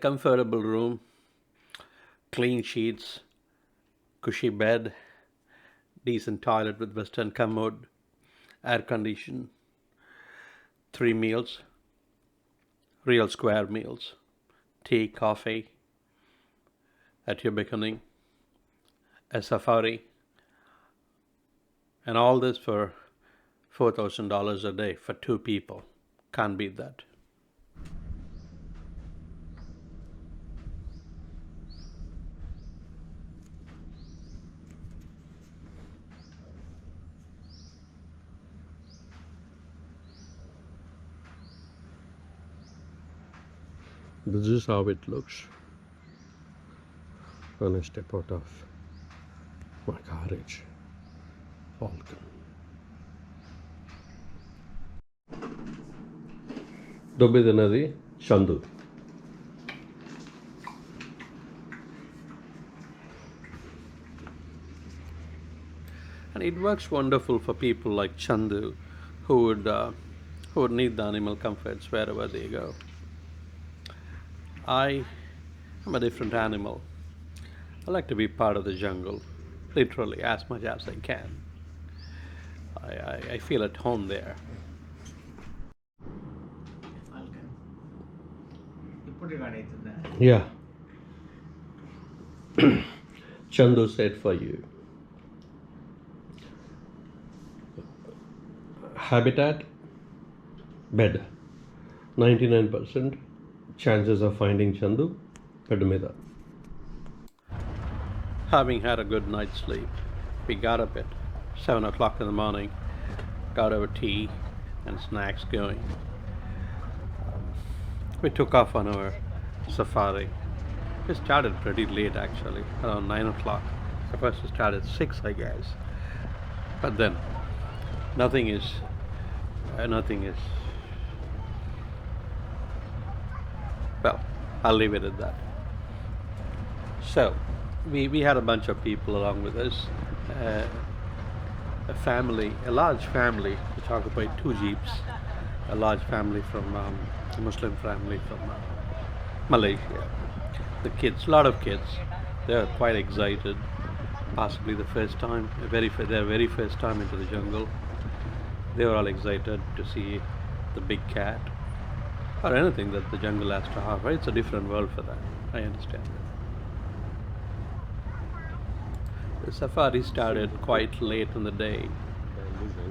comfortable room, clean sheets, cushy bed, decent toilet with western commode, air condition, three meals, real square meals, tea, coffee at your beckoning, a safari, and all this for $4,000 a day for two people. Can't beat that. This is how it looks when I step out of my carriage. Falcon. దొబ్బిదినది Chandu. And it works wonderful for people like Chandu who would need the animal comforts wherever they go. I am a different animal. I like to be part of the jungle, literally, as much as I can. I feel at home there. Yeah. Chandu said for you. Habitat, bed. 99% chances of finding Chandu, bed మీద. Having had a good night's sleep, we got up at 7 o'clock in the morning, got our tea and snacks going. We took off on our safari. We started pretty late actually, around 9 o'clock. Supposed to start at 6, I guess. But then, nothing is, well, I'll leave it at that. So, we had a bunch of people along with us. A large family, which occupied 2 jeeps. A large family from a Muslim family from Malaysia. The kids, a lot of kids, they are quite excited. Possibly the first time, their very first time into the jungle. They were all excited to see the big cat or anything that the jungle has to offer. It's a different world for them. I understand that. The safari started quite late in the day.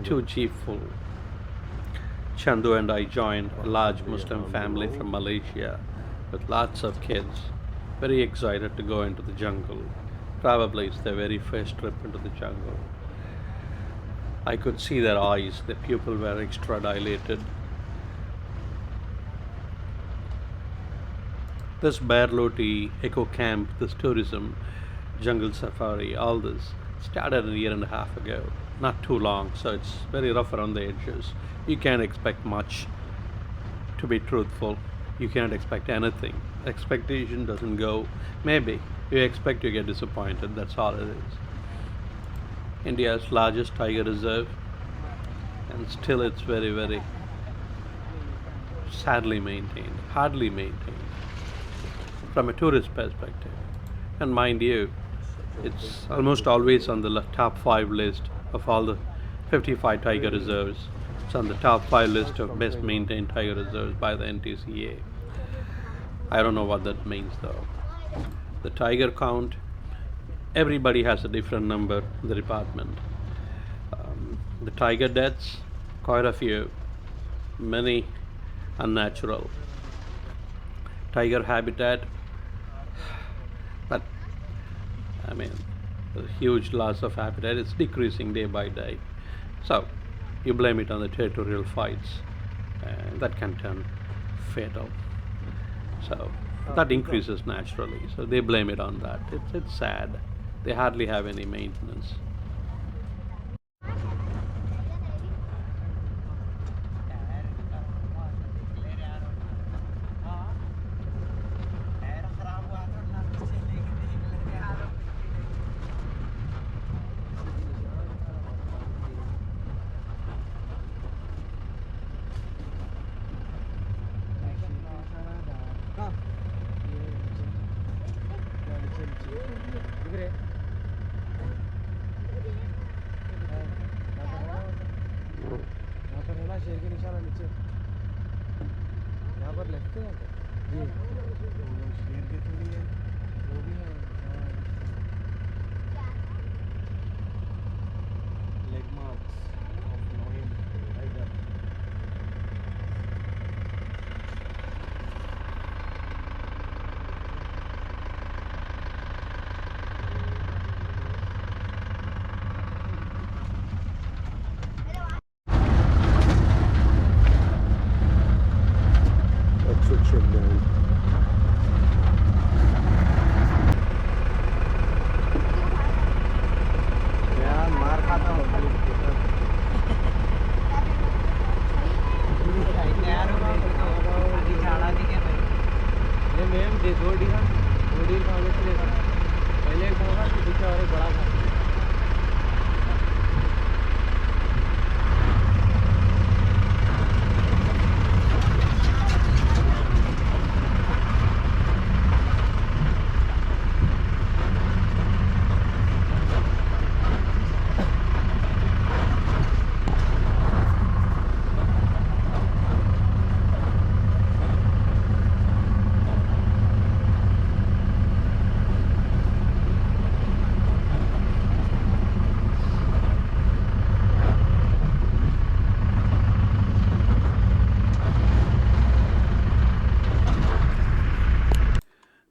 2 jeep full. Chandu and I joined a large Muslim family from Malaysia with lots of kids, very excited to go into the jungle. Probably it's their very first trip into the jungle. I could see their eyes, their pupils were extra dilated. This Bairluty eco camp, this tourism, jungle safari, all this started a year and a half ago. Not too long, so it's very rough around the edges. You can't expect much, to be truthful. You can't expect anything. Expectation doesn't go. Maybe you expect to get disappointed, that's all it is. India's largest tiger reserve, and still it's very, very sadly maintained, hardly maintained from a tourist perspective. And mind you, it's almost always on the top 5 list of all the 55 tiger reserves. It's on the top 5 list of best maintained tiger reserves by the NTCA. I don't know what that means though. The tiger count, everybody has a different number in the department. The tiger deaths, quite a few, many unnatural. Tiger habitat, but I mean, a huge loss of habitat. It's decreasing day by day. So, you blame it on the territorial fights, and that can turn fatal. So, that increases naturally. So, they blame it on that. It's sad. They hardly have any maintenance. इधर है यहाँ पर है ना शेर के निशाना नीचे यहाँ पर लेफ्ट है जी शेर के थोड़ी है वो भी है leg marks of knowing tiger मार खाता हूँ खाली ये मैम दे दो डी खाने के लिए पहले एक होगा कि दूसरा और एक बड़ा था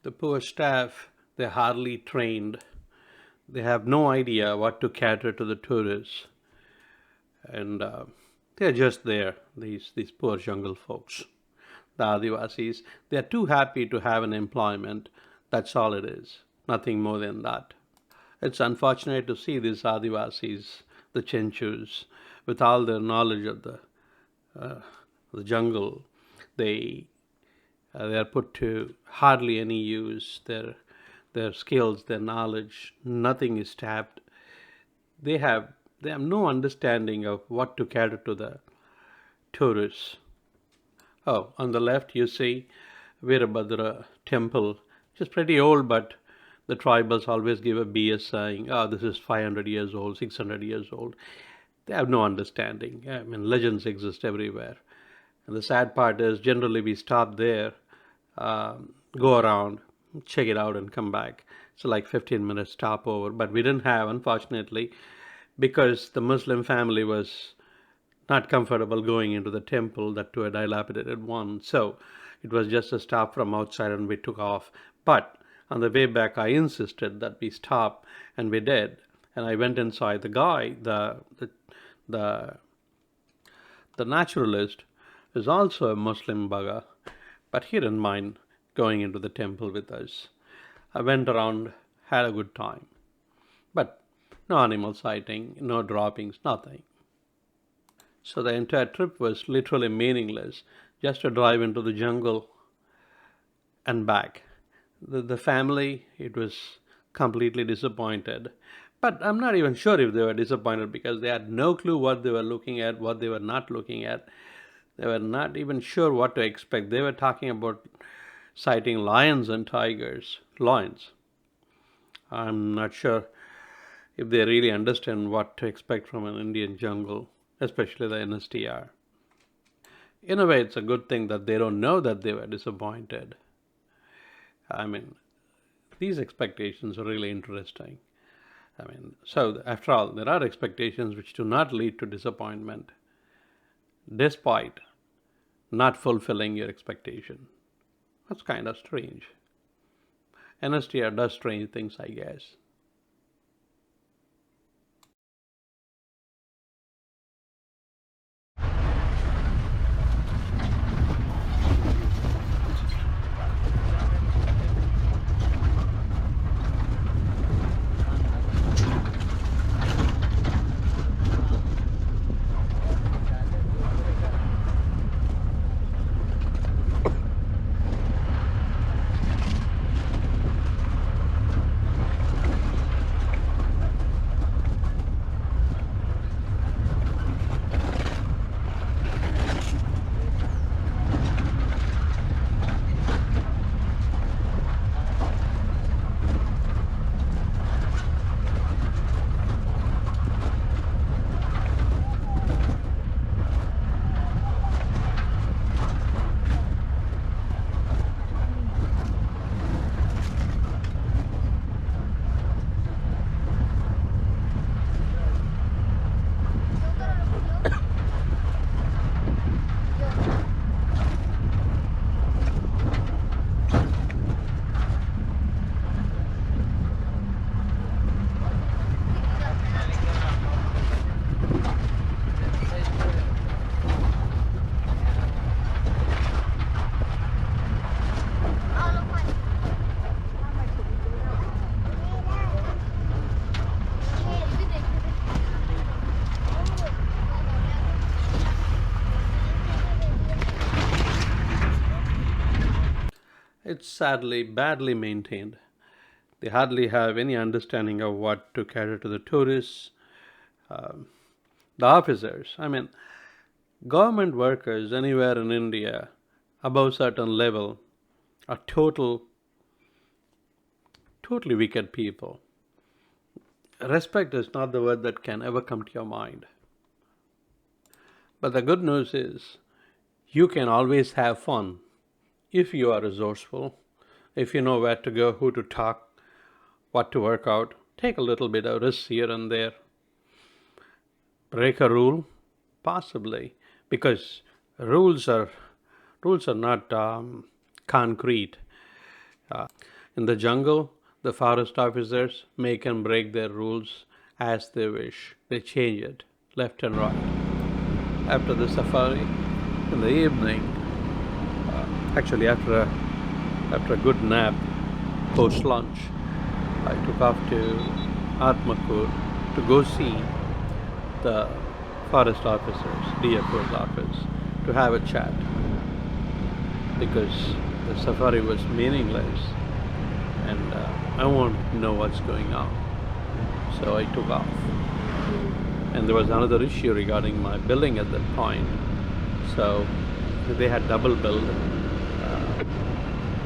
The poor staff, they're hardly trained. They have no idea what to cater to the tourists. And they're just there, these poor jungle folks. The Adivasis, they're too happy to have an employment. That's all it is, nothing more than that. It's unfortunate to see these Adivasis, the Chenchus, with all their knowledge of the jungle. They are put to hardly any use. Their skills, their knowledge, nothing is tapped. They have no understanding of what to cater to the tourists. Oh, on the left you see Veerabhadra temple, which is pretty old, but the tribals always give a BS saying, oh, this is 500 years old, 600 years old. They have no understanding. I mean, legends exist everywhere. And the sad part is generally we stop there, go around, check it out and come back. It's like 15-minute stopover. But we didn't have, unfortunately, because the Muslim family was not comfortable going into the temple, that to a dilapidated one. So it was just a stop from outside and we took off. But on the way back, I insisted that we stop, and we did. And I went inside. The guy, the naturalist, is also a Muslim Baga, but he didn't mind going into the temple with us. I went around, had a good time. But no animal sighting, no droppings, nothing. So the entire trip was literally meaningless, just to drive into the jungle and back. The family, it was completely disappointed. But I'm not even sure if they were disappointed, because they had no clue what they were looking at, what they were not looking at. They were not even sure what to expect. They were talking about sighting lions and tigers, lions. I'm not sure if they really understand what to expect from an Indian jungle, especially the NSTR. In a way, it's a good thing that they don't know that they were disappointed. I mean, these expectations are really interesting. I mean, so after all, there are expectations which do not lead to disappointment, despite not fulfilling your expectation. That's kind of strange. NSTR does strange things, I guess. It's sadly badly maintained. They hardly have any understanding of what to cater to the tourists, the officers. I mean, government workers anywhere in India above certain level are totally wicked people. Respect is not the word that can ever come to your mind. But the good news is you can always have fun if you are resourceful, if you know where to go, who to talk, what to work out. Take a little bit of risk here and there. Break a rule, possibly, because rules are not concrete. Uh, in the jungle, the forest officers make and break their rules as they wish. They change it left and right. After the safari, in the evening, actually after a good nap, post lunch, I took off to Atmakur to go see the forest officers, DFO's office, to have a chat because the safari was meaningless and I wanted to know what's going on. So I took off. And there was another issue regarding my billing at that point. So they had double billed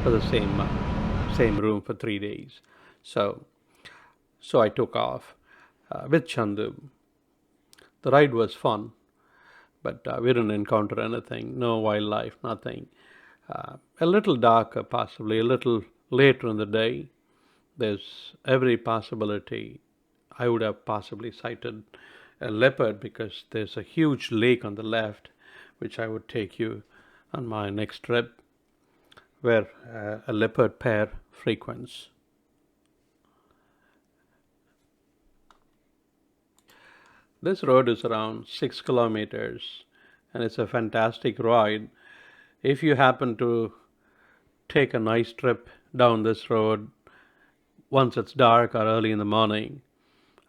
for the same room for 3 days. So I took off with Chandu. The ride was fun, but we didn't encounter anything, no wildlife, nothing. A little darker, possibly a little later in the day. There's every possibility I would have possibly sighted a leopard because there's a huge lake on the left, which I would take you on my next trip, where a leopard pair frequents. This road is around 6 kilometers and it's a fantastic ride. If you happen to take a nice trip down this road once it's dark or early in the morning,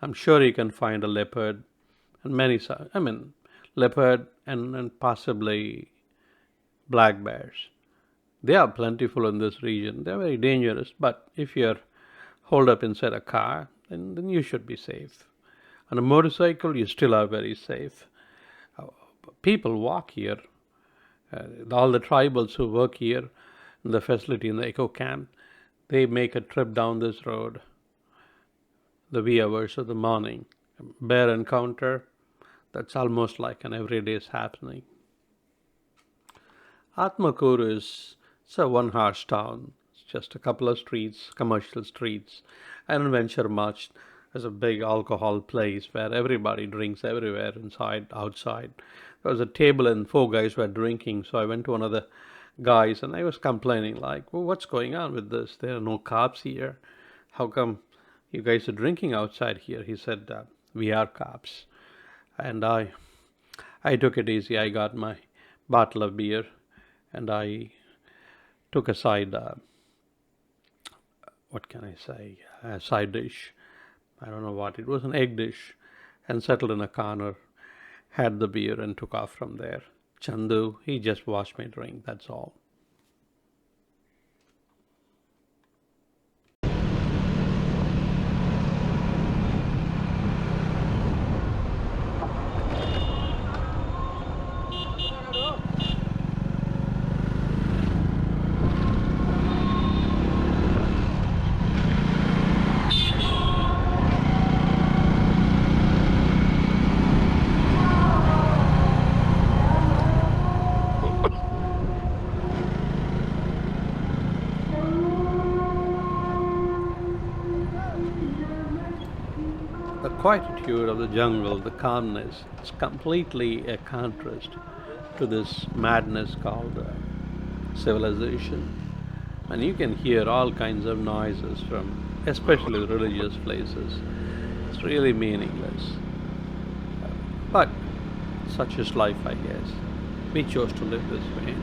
I'm sure you can find a leopard and leopard and possibly black bears. They are plentiful in this region. They're very dangerous, but if you're holed up inside a car, then you should be safe. On a motorcycle, you still are very safe. People walk here. All the tribals who work here in the facility, in the eco camp, they make a trip down this road the wee hours of the morning. Bear encounter, that's almost like an everyday's happening. Atmakur is a one-horse town. It's just a couple of streets, commercial streets. I don't venture much. There's a big alcohol place where everybody drinks everywhere, inside, outside. There was a table and 4 guys were drinking, so I went to one of the guys and I was complaining like, well, what's going on with this? There are no cops here. How come you guys are drinking outside here? He said, we are cops. And I took it easy. I got my bottle of beer and I took a side, what can I say, a side dish. I don't know what, it was an egg dish, and settled in a corner, had the beer and took off from there. Chandu, he just watched me drink, that's all. The quietude of the jungle, the calmness, is completely a contrast to this madness called civilization. And you can hear all kinds of noises from especially religious places. It's really meaningless. But such is life, I guess. We chose to live this way.